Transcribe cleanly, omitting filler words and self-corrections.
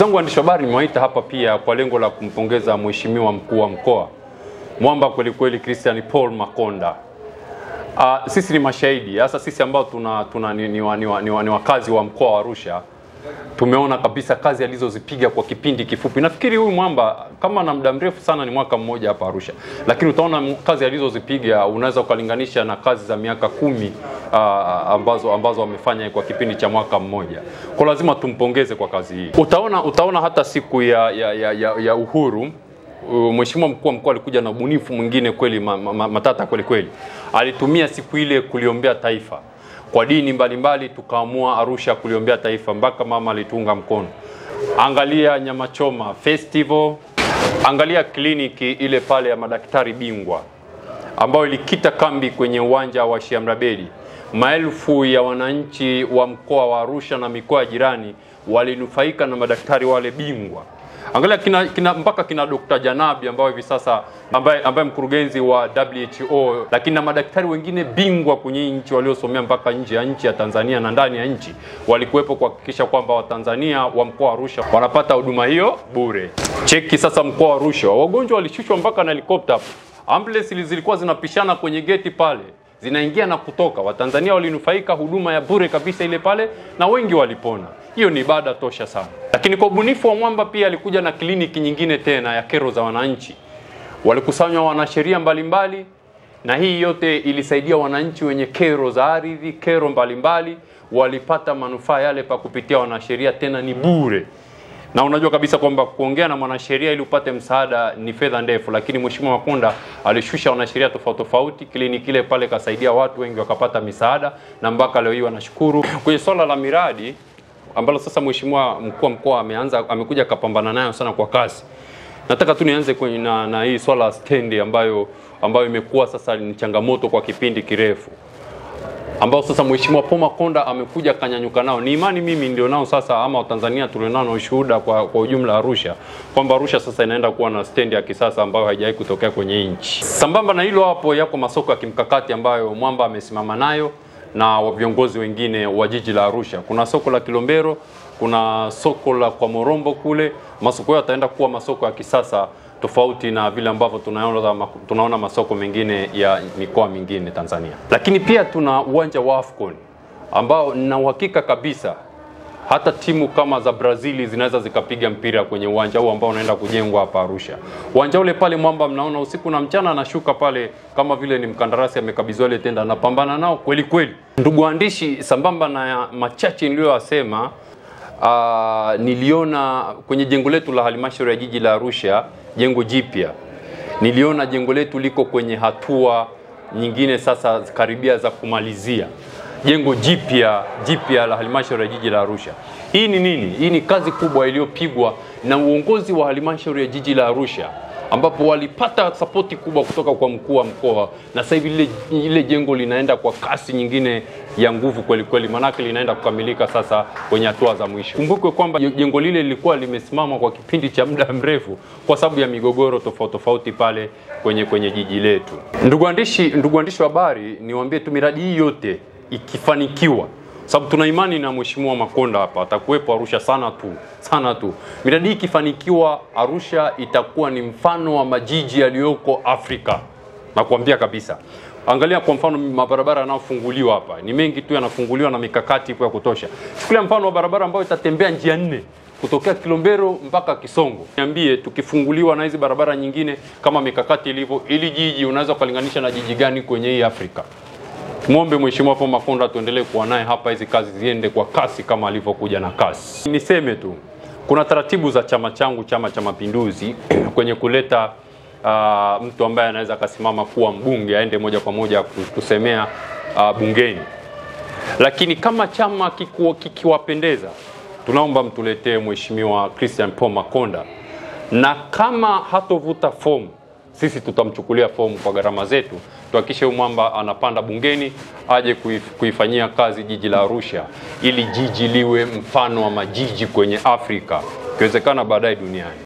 Ndugu zangu waandishi wa habari, nimewaita hapa pia kwa lengo la kumpongeza mheshimiwa mkuu wa mkoa mwamba kweli kweli Christian Paul Makonda. Sisi ni mashahidi, hasa sisi ambao ni wakazi wa mkoa wa Arusha. Tumeona kabisa kazi alizozipiga kwa kipindi kifupi. Nafikiri huyu mwamba kama na muda mrefu sana ni mwaka mmoja hapa Arusha. Lakini utaona kazi alizozipiga unaweza ukalinganisha na kazi za miaka 10 ambazo wamefanya kwa kipindi cha mwaka mmoja. Kwa lazima tumpongeze kwa kazi hii. Utaona hata siku ya uhuru mheshimiwa mkuu wa mkoa alikuja na ubunifu mwingine kweli matata kweli kweli. Alitumia siku ile kuliombea taifa. Kwa dini mbalimbali tukaamua Arusha kuliombea taifa mpaka mama alitunga mkono. Angalia nyama choma festival, angalia kliniki ile pale ya madaktari bingwa ambayo ilikita kambi kwenye uwanja wa Sheikh Amri Abeid. Maelfu ya wananchi wa mkoa wa Arusha na mikoa jirani walinufaika na madaktari wale bingwa. Angalia mpaka kina Dr. Janabi ambaye hivi sasa ambaye mkurugenzi wa WHO, lakini na madaktari wengine bingwa kwenye nchi waliosomea mpaka nje ya nchi ya Tanzania na ndani ya nchi walikuwepo kuhakikisha kwamba Watanzania wa mkoa wa Arusha wanapata huduma hiyo bure. Cheki sasa mkoa wa Arusha, wagonjwa walishushwa mpaka na helikopta. Ambulance zilikuwa zinapishana kwenye geti pale, zinaingia na kutoka. Watanzania walinufaika huduma ya bure kabisa ile pale na wengi walipona. Hiyo ni ibada tosha sana. Lakini kwa ubunifu wa mwamba pia alikuja na kliniki nyingine tena ya kero za wananchi. Walikusanywa wanasheria mbalimbali na hii yote ilisaidia wananchi wenye kero za ardhi, kero mbalimbali walipata manufaa yale pa kupitia wanasheria, tena ni bure. Na unajua kabisa kwamba kuongea na mwanasheria ili upate msaada ni fedha ndefu, lakini mheshimiwa Makonda alishusha wanasheria tofauti tofauti, kliniki ile pale kasaidia watu wengi wakapata misaada na mpaka leo hii wanashukuru. Kwenye swala la miradi ambalo sasa mheshimiwa mkuu wa mkoa amekuja kapambana nayo sana kwa kasi. Nataka tu nianze kwenye na hii swala stendi ambayo imekuwa sasa ni changamoto kwa kipindi kirefu. Ambao sasa mheshimiwa Paul Makonda amekuja kanyanyuka nao. Ni imani mimi ndio nao sasa ama Watanzania tulionao na ushuhuda kwa ujumla Arusha kwamba Arusha sasa inaenda kuwa na stendi ya kisasa ambayo haijawahi kutokea kwenye nchi. Sambamba na hilo hapo yako masoko ya kimkakati ambayo mwamba amesimama nayo na viongozi wengine wa jiji la Arusha. Kuna soko la Kilombero, kuna soko la kwa Morombo kule. Masoko hayo yataenda kuwa masoko ya kisasa tofauti na vile ambavyo tunaona masoko mengine ya mikoa mingine Tanzania. Lakini pia tuna uwanja wa AFCON ambao na uhakika kabisa hata timu kama za Brazili zinaweza zikapiga mpira kwenye uwanja huu ambao unaenda kujengwa hapa Arusha. Uwanja ule pale mwamba mnaona usiku na mchana anashuka pale kama vile ni mkandarasi amekabidhiwa ile tenda, anapambana nao kweli kweli. Ndugu waandishi, sambamba na machache niliyosema, niliona kwenye jengo letu la halmashauri ya jiji la Arusha, jengo jipya. Niliona jengo letu liko kwenye hatua nyingine sasa karibia za kumalizia. Jengo jipya la halmashauri ya jiji la Arusha. Hii ni nini? Hii ni kazi kubwa iliyopigwa na uongozi wa halmashauri ya jiji la Arusha, ambapo walipata sapoti kubwa kutoka kwa mkuu wa mkoa, na sasa hivi ile jengo linaenda kwa kasi nyingine ya nguvu kweli kweli, manake linaenda kukamilika sasa kwenye hatua za mwisho. Kumbukwe kwamba jengo lile lilikuwa limesimama kwa kipindi cha muda mrefu kwa sababu ya migogoro tofauti pale kwenye jiji letu. Ndugu waandishi wa habari, niwaambie tu miradi hii yote ikifanikiwa, sababu tuna imani na mheshimiwa Makonda hapa atakuwepo Arusha sana tu. Miradi hii ikifanikiwa, Arusha itakuwa ni mfano wa majiji yaliyoko Afrika. Nakwambia kabisa. Angalia kwa mfano mabarabara yanayofunguliwa hapa. Ni mengi tu yanafunguliwa na mikakati ipo ya kutosha. Chukulia mfano wa barabara ambayo itatembea njia 4 kutokea Kilombero mpaka Kisongo. Niambie tukifunguliwa na hizi barabara nyingine kama mikakati ilivyo, ili jiji unaweza kulinganisha na jiji gani kwenye hii Afrika? Muombe mheshimiwa Paul Makonda tuendelee kuwa naye hapa, hizi kazi ziende kwa kasi kama alivyokuja na kasi. Niseme tu kuna taratibu za chama changu, Chama cha Mapinduzi, kwenye kuleta mtu ambaye anaweza akasimama kuwa mbunge aende moja kwa moja kusemea bungeni. Lakini kama chama kikiwapendeza, tunaomba mtuletee mheshimiwa Christian Paul Makonda, na kama hatovuta fomu, sisi tutamchukulia fomu kwa gharama zetu, tuhakikishe mwamba anapanda bungeni aje kuifanyia kazi jiji la Arusha, ili jiji liwe mfano wa majiji kwenye Afrika, ikiwezekana baadaye duniani.